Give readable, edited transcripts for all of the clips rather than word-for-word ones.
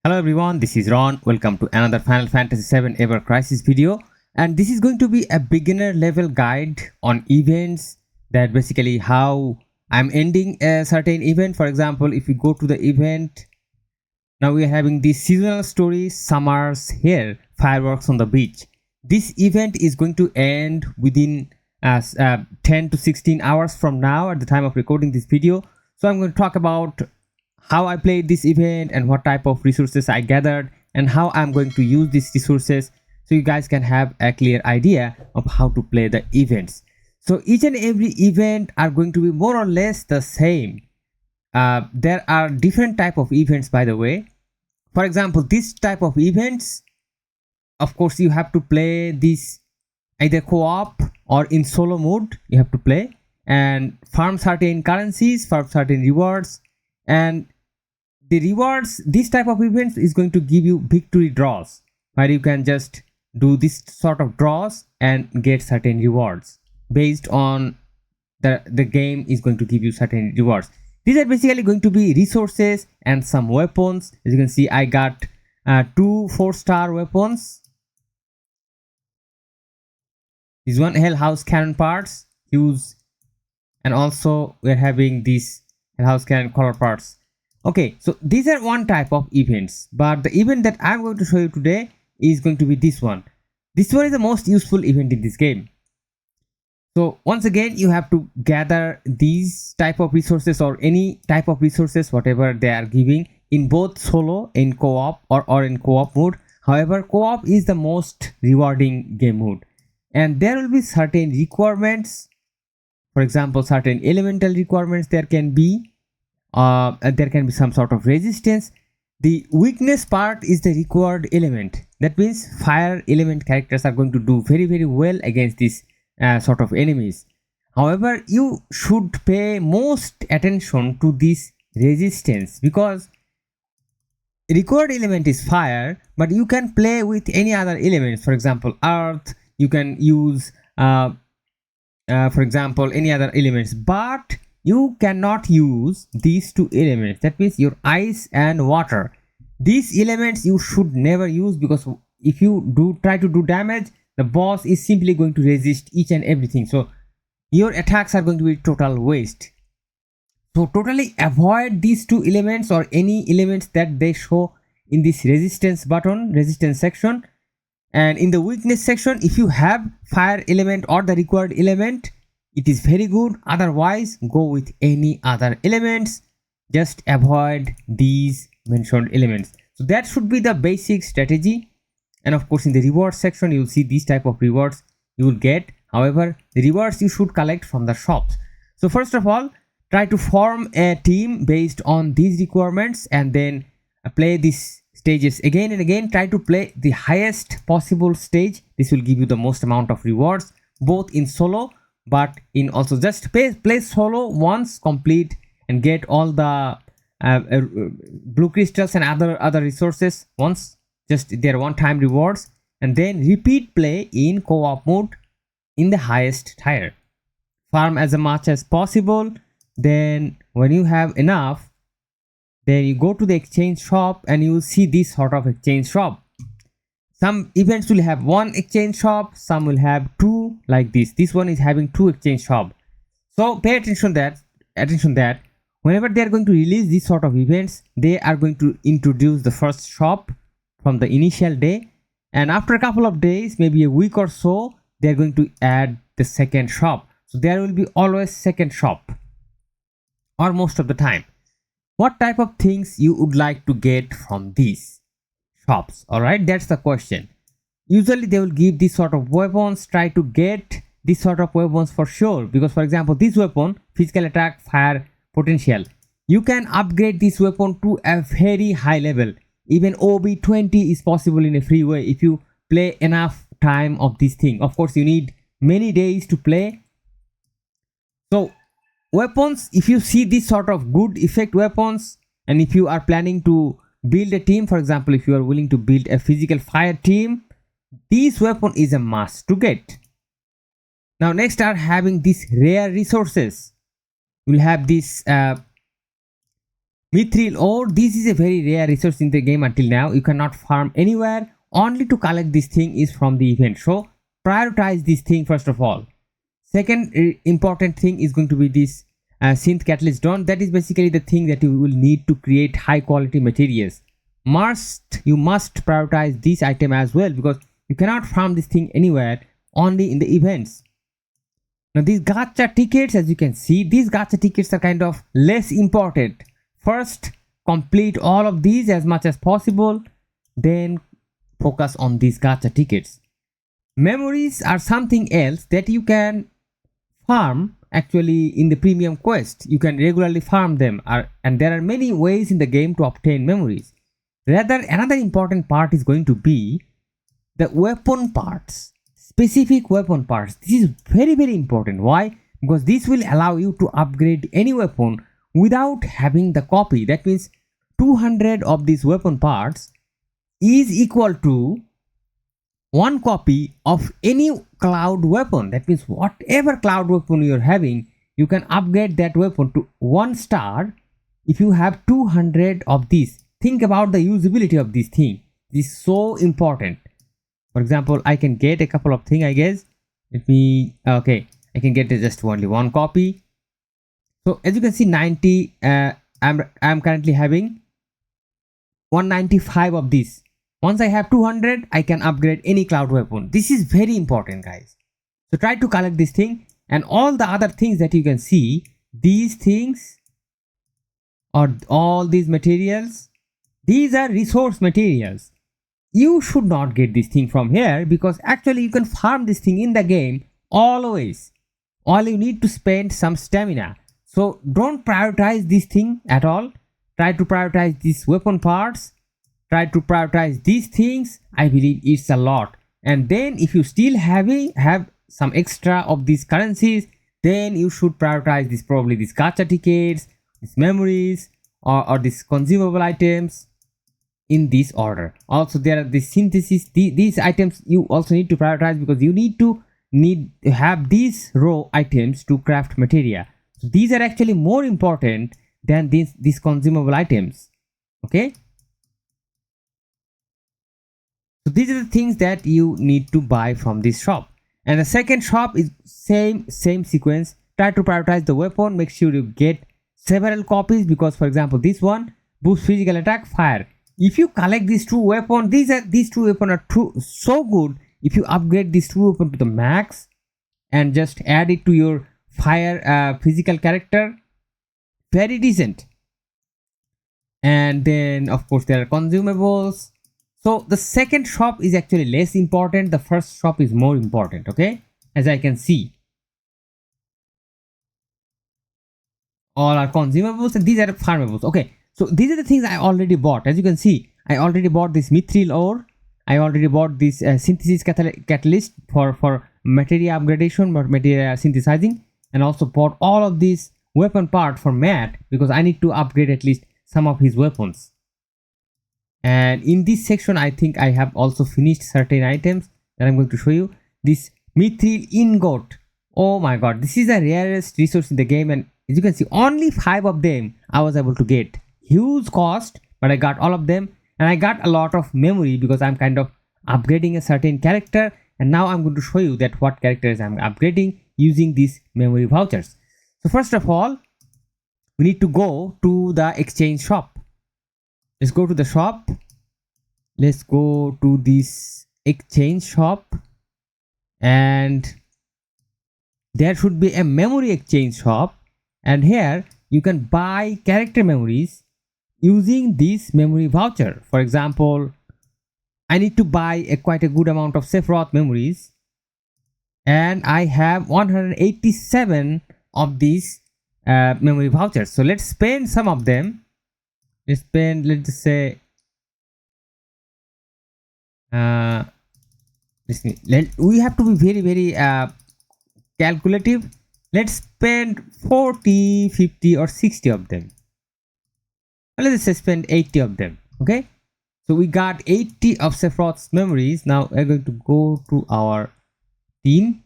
Hello everyone, this is Ron. Welcome to another Final Fantasy 7 Ever Crisis video, and this is going to be a beginner level guide on events, that basically how I'm ending a certain event. For example, if you go to the event, now we are having this seasonal story, summers here, fireworks on the beach. This event is going to end within 10 to 16 hours from now at the time of recording this video. So I'm going to talk about how I played this event and what type of resources I gathered and how I'm going to use these resources, so you guys can have a clear idea of how to play the events. So each and every event are going to be more or less the same. There are different type of events, by the way. For example, this type of events, of course you have to play this either co-op or in solo mode. You have to play and farm certain currencies, farm certain rewards, and the rewards, this type of events is going to give you victory draws, where you can just do this sort of draws and get certain rewards based on the game is going to give you certain rewards. These are basically going to be resources and some weapons. As you can see, I got 2 4-star weapons. This one Hell House cannon parts, use, and also we're having these Hell House cannon color parts. Okay, so these are one type of events, but the event that I'm going to show you today is going to be this one. This one is the most useful event in this game. So once again, you have to gather these type of resources or any type of resources, whatever they are giving, in both solo, in co-op or in co-op mode. However, co-op is the most rewarding game mode, and there will be certain requirements. For example, certain elemental requirements there can be. There can be some sort of resistance. The weakness part is the required element. That means fire element characters are going to do very well against this sort of enemies. However, you should pay most attention to this resistance, because required element is fire, but you can play with any other elements. For example, earth, you can use for example any other elements, but you cannot use these two elements. That means your ice and water. These elements you should never use, because if you try to do damage, the boss is simply going to resist each and everything. So your attacks are going to be total waste. So totally avoid these two elements or any elements that they show in this resistance button, resistance section. And in the weakness section, if you have fire element or the required element, it is very good. Otherwise, go with any other elements. Just avoid these mentioned elements. So that should be the basic strategy. And of course, in the reward section, you will see these type of rewards you will get. However, the rewards you should collect from the shops. So first of all, try to form a team based on these requirements, and then play these stages again and again. Try to play the highest possible stage. This will give you the most amount of rewards, both in solo, but in also just play solo once, complete and get all the blue crystals and other resources once, just their one-time rewards, and then repeat play in co-op mode in the highest tier. Farm as much as possible. Then when you have enough, then you go to the exchange shop and you will see this sort of exchange shop. Some events will have one exchange shop, some will have two, like this. This one is having 2 exchange shop. So pay attention that whenever they are going to release these sort of events, they are going to introduce the first shop from the initial day, and after a couple of days, maybe a week or so, they are going to add the second shop. So there will be always second shop, or most of the time. What type of things you would like to get from these shops? All right, that's the question. Usually they will give this sort of weapons. Try to get this sort of weapons for sure, because for example, this weapon, physical attack, fire potential, you can upgrade this weapon to a very high level. Even OB20 is possible in a free way if you play enough time of this thing. Of course, you need many days to play. So weapons, if you see this sort of good effect weapons, and if you are planning to build a team, for example, if you are willing to build a physical fire team, this weapon is a must to get. Now next are having these rare resources. We'll have this Mithril ore, this is a very rare resource in the game until now. You cannot farm anywhere. Only to collect this thing is from the event. So prioritize this thing first of all. Second important thing is going to be this synth catalyst drone. That is basically the thing that you will need to create high quality materials. You must prioritize this item as well, because you cannot farm this thing anywhere, only in the events. Now these gacha tickets, as you can see, these gacha tickets are kind of less important. First complete all of these as much as possible, then focus on these gacha tickets. Memories are something else that you can farm actually in the premium quest. You can regularly farm them, and there are many ways in the game to obtain memories. Rather, another important part is going to be the weapon parts, specific weapon parts. This is very important. Why? Because this will allow you to upgrade any weapon without having the copy. That means 200 of these weapon parts is equal to one copy of any cloud weapon. That means whatever cloud weapon you're having, you can upgrade that weapon to 1 star if you have 200 of these. Think about the usability of this thing. This is so important. For example, I can get a couple of things, I guess. Okay, I can get just only one copy. So as you can see, 90, I'm currently having 195 of these. Once I have 200, I can upgrade any cloud weapon. This is very important, guys. So try to collect this thing, and all the other things that you can see, these things or all these materials, these are resource materials. You should not get this thing from here, because actually you can farm this thing in the game always. All you need to spend some stamina. So don't prioritize this thing at all. Try to prioritize these weapon parts. Try to prioritize these things. I believe it's a lot. And then if you still have some extra of these currencies, then you should prioritize this, probably these gacha tickets, these memories, or these consumable items in this order. Also, there are the synthesis. These items you also need to prioritize, because you need to have these raw items to craft materia. So these are actually more important than these consumable items. Okay. So these are the things that you need to buy from this shop. And the second shop is same sequence. Try to prioritize the weapon. Make sure you get several copies, because for example, this one boosts physical attack, fire. If you collect these two weapons, these two weapons are so good. If you upgrade these two weapons to the max and just add it to your fire physical character, very decent. And then of course there are consumables. So the second shop is actually less important. The first shop is more important. Okay, as I can see, all are consumables and these are farmables. Okay, so these are the things I already bought. As you can see, I already bought this mithril ore. I already bought this synthesis catalyst for material upgradation or material synthesizing, and also bought all of these weapon part for Matt, because I need to upgrade at least some of his weapons. And in this section, I think I have also finished certain items that I'm going to show you. This mithril ingot. Oh my god, this is the rarest resource in the game, and as you can see, only 5 of them I was able to get. Huge cost, but I got all of them, and I got a lot of memory because I'm kind of upgrading a certain character. And now I'm going to show you that what characters I'm upgrading using these memory vouchers. So first of all, we need to go to the exchange shop. Let's go to the shop. Let's go to this exchange shop, and there should be a memory exchange shop, and here you can buy character memories using this memory voucher. For example, I need to buy quite a good amount of Sephiroth memories, and I have 187 of these memory vouchers. So let's spend some of them. Let's just say we have to be very calculative. Let's spend 40, 50 or 60 of them. Let's just spend 80 of them. Okay, so we got 80 of Sephiroth's memories. Now we're going to go to our team,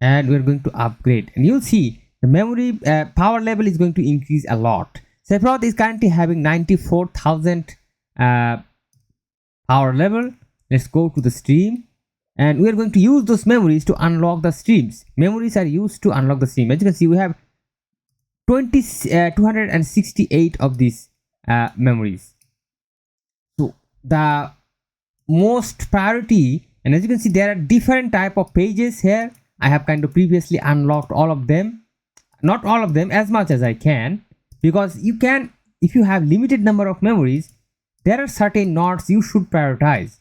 and we're going to upgrade, and you'll see the memory power level is going to increase a lot. Sephiroth is currently having 94,000 power level. Let's go to the stream, and we are going to use those memories to unlock the streams. Memories are used to unlock the stream. As you can see, we have 268 of these memories. So the most priority, and as you can see, there are different type of pages here. I have kind of previously unlocked all of them, not all of them, as much as I can, because you can, if you have limited number of memories, there are certain nodes you should prioritize.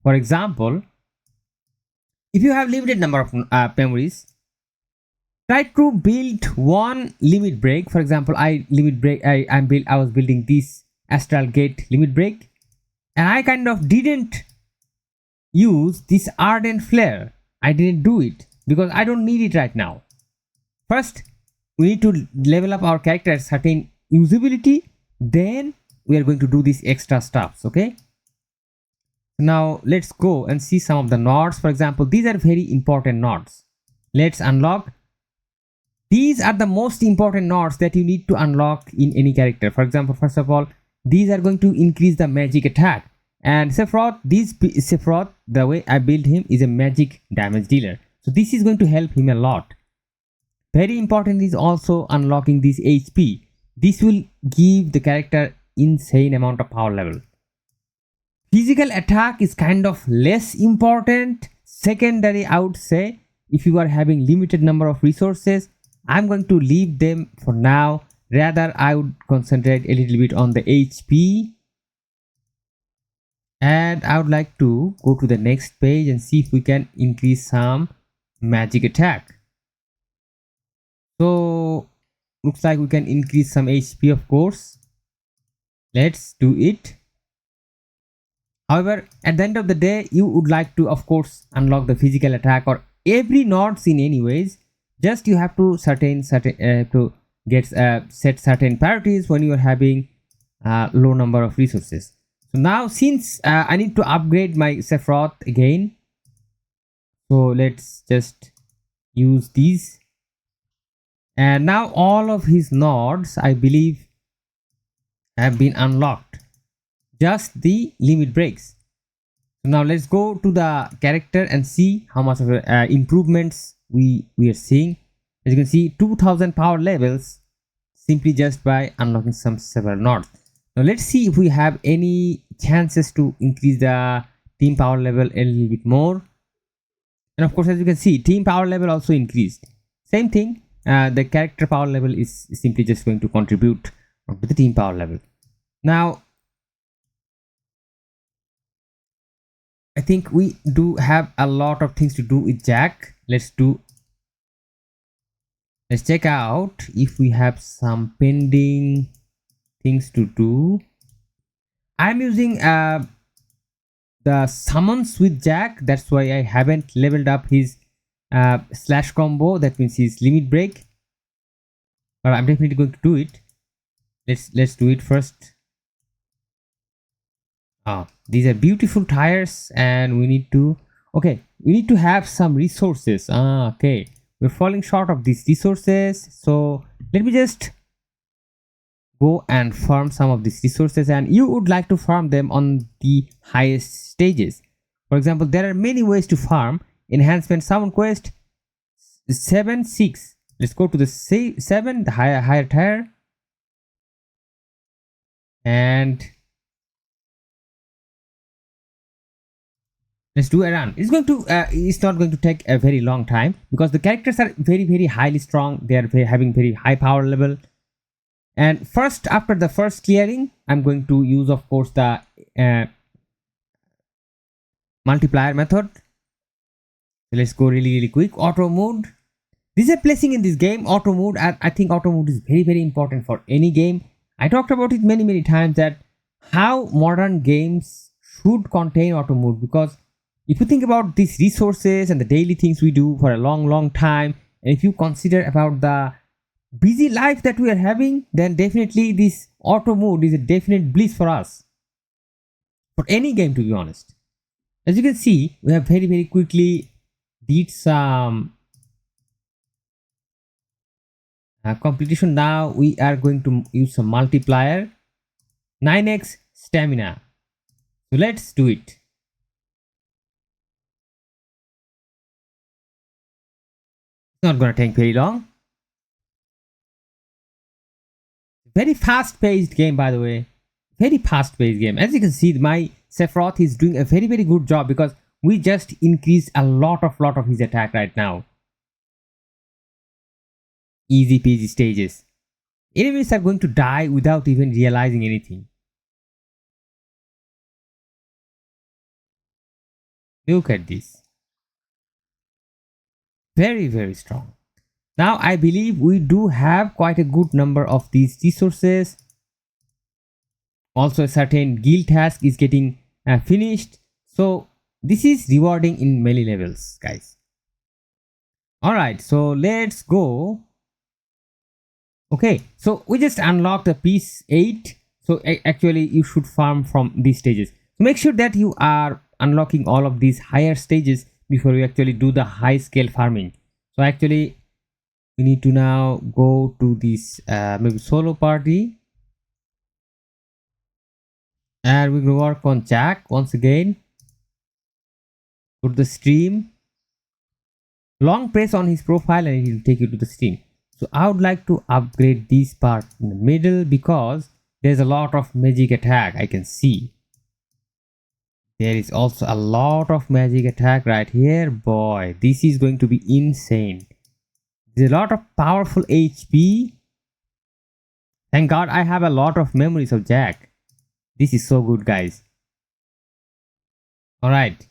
For example, if you have limited number of memories, try to build one limit break. For example, I was building this astral gate limit break, and I kind of didn't use this ardent flare. I didn't do it because I don't need it right now. First, we need to level up our character at certain usability, then we are going to do these extra stuffs. Okay, now let's go and see some of the nodes. For example, these are very important nodes. Let's unlock. These are the most important nodes that you need to unlock in any character. For example, first of all, these are going to increase the magic attack. And Sephiroth, the way I build him, is a magic damage dealer. So this is going to help him a lot. Very important is also unlocking this HP. This will give the character insane amount of power level. Physical attack is kind of less important. Secondary, I would say, if you are having limited number of resources, I'm going to leave them for now. Rather, I would concentrate a little bit on the HP. And I would like to go to the next page and see if we can increase some magic attack. So looks like we can increase some HP, of course. Let's do it. However, at the end of the day, you would like to, of course, unlock the physical attack or every nodes in any ways. Just you have to set certain priorities when you are having low number of resources. So now, since I need to upgrade my Sephiroth again, so let's just use these. And now all of his nodes, I believe, have been unlocked. Just the limit breaks. So now let's go to the character and see how much of improvements we are seeing. As you can see, 2000 power levels simply just by unlocking several nodes. Now let's see if we have any chances to increase the team power level a little bit more. And of course, as you can see, team power level also increased. Same thing, the character power level is simply just going to contribute to the team power level. Now, I think we do have a lot of things to do with Jack. Let's check out if we have some pending things to do. I'm using the summons with Jack. That's why I haven't leveled up his slash combo. That means his limit break. But I'm definitely going to do it. Let's do it first. These are beautiful tires, and we need to have some resources. Okay, we're falling short of these resources, so let me just go and farm some of these resources, and you would like to farm them on the highest stages. For example, there are many ways to farm. Enhancement summon quest 7-6. Let's go to the 7, the higher tier, and let's do a run. It's not going to take a very long time because the characters are very highly strong. They are having very high power level. And first, after the first clearing, I'm going to use, of course, the multiplier method. So let's go really quick. Auto mode. This is a blessing in this game. Auto mode. I think auto mode is very important for any game. I talked about it many times that how modern games should contain auto mode, because if you think about these resources and the daily things we do for a long time, and if you consider about the busy life that we are having, then definitely this auto mode is a definite bliss for us, for any game, to be honest. As you can see, we have very quickly did some competition. Now we are going to use some multiplier, 9x stamina. So let's do it. It's not gonna take very long. Very fast paced game, by the way. Very fast paced game. As you can see, my Sephiroth is doing a very good job because we just increased a lot of his attack right now. Easy peasy stages. Enemies are going to die without even realizing anything. Look at this. Very strong. Now I believe we do have quite a good number of these resources. Also a certain guild task is getting finished. So this is rewarding in melee levels, guys. Alright, so let's go. Okay, so we just unlocked the piece 8. So actually you should farm from these stages. So make sure that you are unlocking all of these higher stages before you actually do the high scale farming. So actually we need to now go to this maybe solo party, and we will work on Jack once again. Go to the stream, long press on his profile and it will take you to the stream. So I would like to upgrade this part in the middle because there's a lot of magic attack. I can see there is also a lot of magic attack right here. Boy, this is going to be insane. There's a lot of powerful HP. Thank God I have a lot of memories of Jack. This is so good, guys. Alright.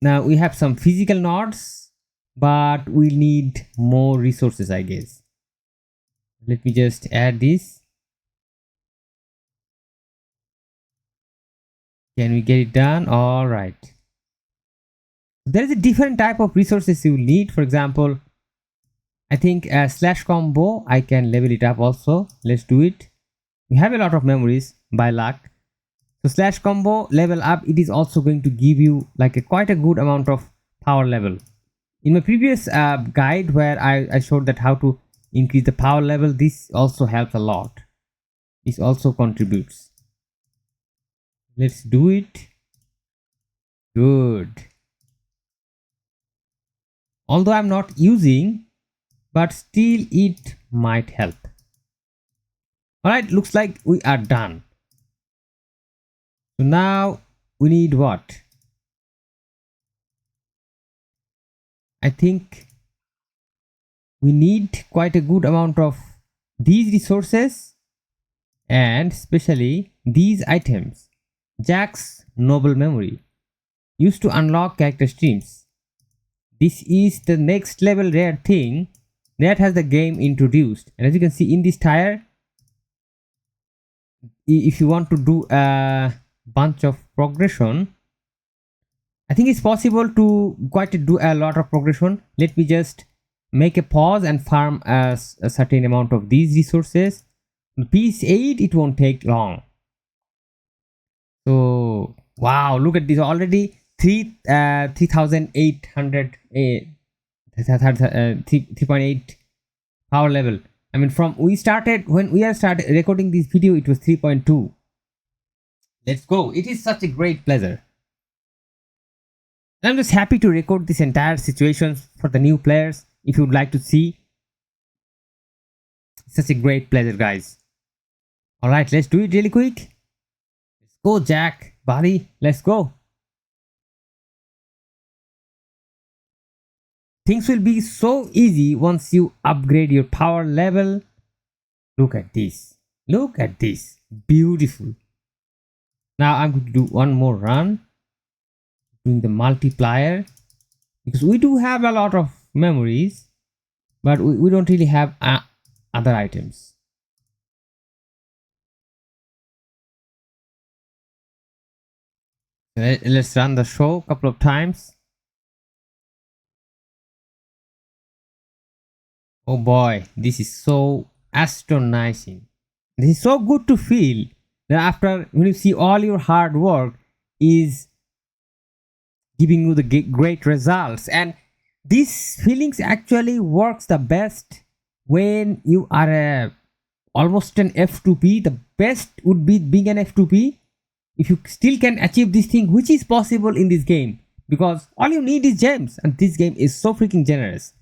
Now we have some physical nodes, but we need more resources, I guess. Let me just add this. Can we get it done? Alright. There is a different type of resources you will need. For example, I think slash combo, I can level it up also. Let's do it. We have a lot of memories by luck. So slash combo level up, it is also going to give you like quite a good amount of power level. In my previous guide where I showed that how to increase the power level, this also helps a lot. This also contributes. Let's do it. Good. Although I'm not using, but still it might help. Alright, looks like we are done. So now we need what? I think we need quite a good amount of these resources and especially these items. Jack's Noble Memory used to unlock character streams. This is the next level rare thing that has the game introduced, and as you can see in this tire, if you want to do a bunch of progression, I think it's possible to do a lot of progression. Let me just make a pause and farm a certain amount of these resources. Piece 8, it won't take long. So wow, look at this, already 3800 3.8 power level. I mean, from when we started recording this video, it was 3.2. Let's go. It is such a great pleasure. I'm just happy to record this entire situation for the new players. If you would like to see, such a great pleasure, guys. All right, let's do it really quick. Let's go, Jack, buddy. Let's go. Things will be so easy once you upgrade your power level. Look at this. Look at this. Beautiful. Now I'm going to do one more run. Doing the multiplier. Because we do have a lot of memories. But we don't really have other items. Let's run the show a couple of times. Oh boy, this is so astonishing. This is so good to feel that after when you see all your hard work is giving you the great results, and these feelings actually works the best when you are almost an F2P, the best would be being an F2P if you still can achieve this thing, which is possible in this game, because all you need is gems, and this game is so freaking generous.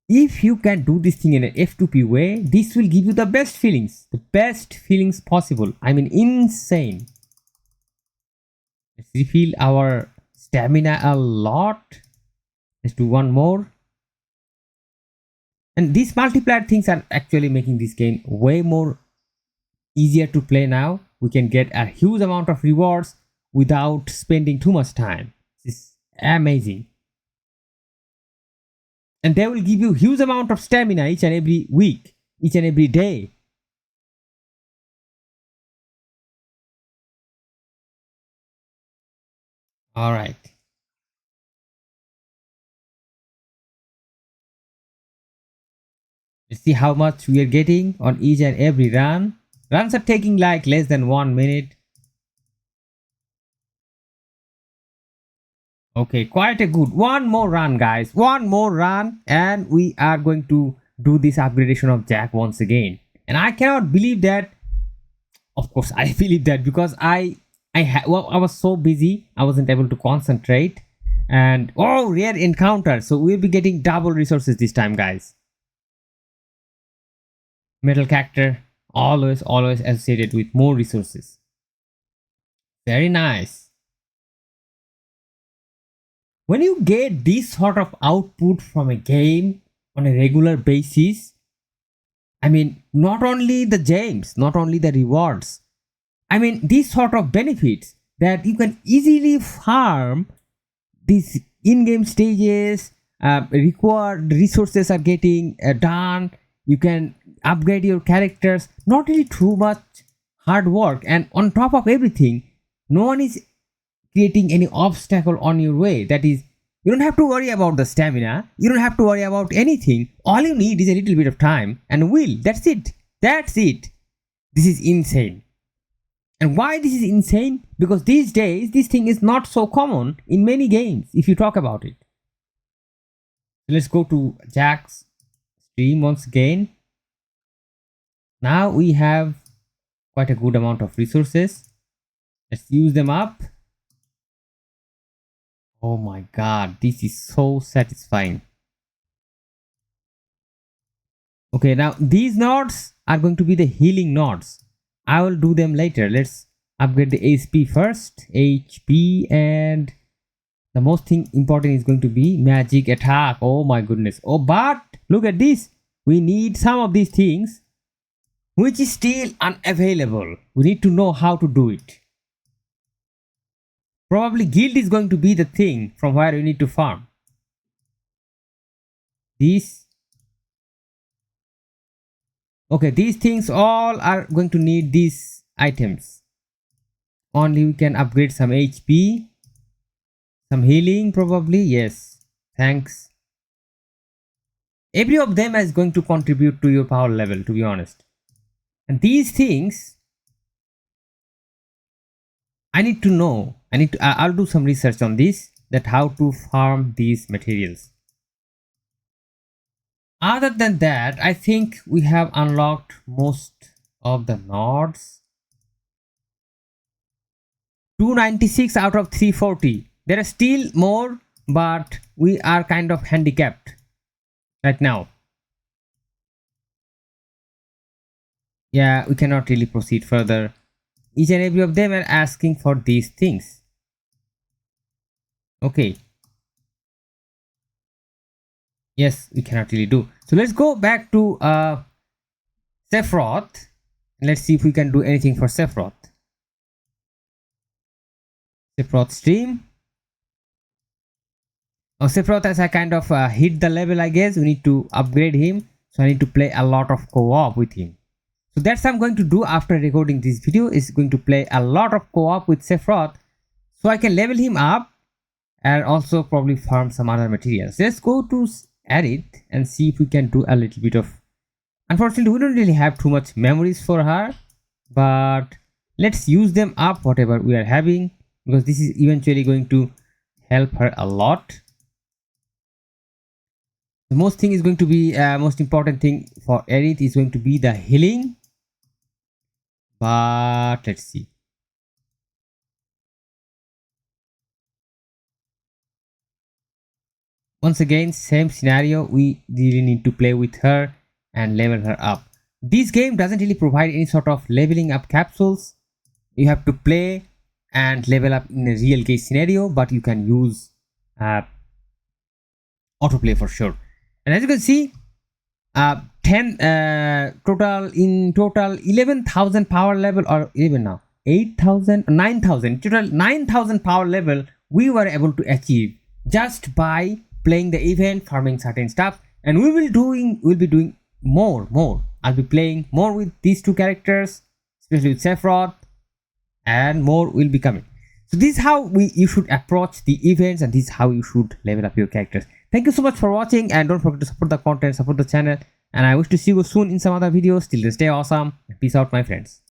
If you can do this thing in an F2P way, this will give you the best feelings possible. I mean, insane. Let's refill our stamina a lot. Let's do one more. And these multiplier things are actually making this game way more easier to play now. We can get a huge amount of rewards without spending too much time. This is amazing. And they will give you huge amount of stamina each and every week, each and every day. All right. Let's see how much we are getting on each and every run. Runs are taking like less than 1 minute. Okay, quite a good. One more run, guys. One more run, and we are going to do this upgradation of Jack once again. And I cannot believe that. Of course, I believe that because I was so busy, I wasn't able to concentrate. And oh, rare encounter. So we'll be getting double resources this time, guys. Metal character, always associated with more resources. Very nice. When you get this sort of output from a game on a regular basis, I mean, not only the gems, not only the rewards, I mean, these sort of benefits that you can easily farm these in-game stages, required resources are getting done. You can upgrade your characters, not really too much hard work, and on top of everything, no one is creating any obstacle on your way. That is, you don't have to worry about the stamina, you don't have to worry about anything. All you need is a little bit of time and will. That's it. This is insane. And why this is insane? Because these days this thing is not so common in many games if you talk about it. Let's go to Jack's stream once again. Now we have quite a good amount of resources. Let's use them up. Oh my god, this is so satisfying. Okay, now these nodes are going to be the healing nodes. I will do them later. Let's upgrade the HP first. HP, and the most thing important is going to be magic attack. Oh my goodness. Oh, but look at this. We need some of these things which is still unavailable. We need to know how to do it. Probably guild is going to be the thing from where we need to farm. These. Okay, these things all are going to need these items. Only we can upgrade some HP. Some healing probably. Yes. Thanks. Every of them is going to contribute to your power level, to be honest. And these things I need to know. I'll do some research on this, that how to farm these materials. Other than that, I think we have unlocked most of the nodes. 296 out of 340. There are still more, but we are kind of handicapped right now. Yeah, we cannot really proceed further. Each and every of them are asking for these things. Okay. Yes, we cannot really do. So let's go back to Sephiroth. Let's see if we can do anything for Sephiroth. Sephiroth stream. Oh, Sephiroth has a kind of hit the level, I guess. We need to upgrade him. So I need to play a lot of co-op with him. So that's what I'm going to do after recording this video, is going to play a lot of co-op with Sephiroth so I can level him up and also probably farm some other materials. Let's go to edit and see if we can do a little bit of. Unfortunately, we don't really have too much memories for her, but let's use them up whatever we are having, because this is eventually going to help her a lot. The most thing is going to be most important thing for Aerith is going to be the healing. But let's see. Once again, same scenario. We really need to play with her and level her up. This game doesn't really provide any sort of leveling up capsules. You have to play and level up in a real case scenario, but you can use autoplay for sure. And as you can see, 10 total 11,000 power level, or even now 8,000 9,000 total 9,000 power level we were able to achieve just by playing the event, farming certain stuff. And we'll be doing more. I'll be playing more with these two characters, especially with Sephiroth, and more will be coming. So this is how you should approach the events, and this is how you should level up your characters. Thank you so much for watching, and don't forget to support the content, support the channel, and I wish to see you soon in some other videos. Till then, stay awesome. Peace out, my friends.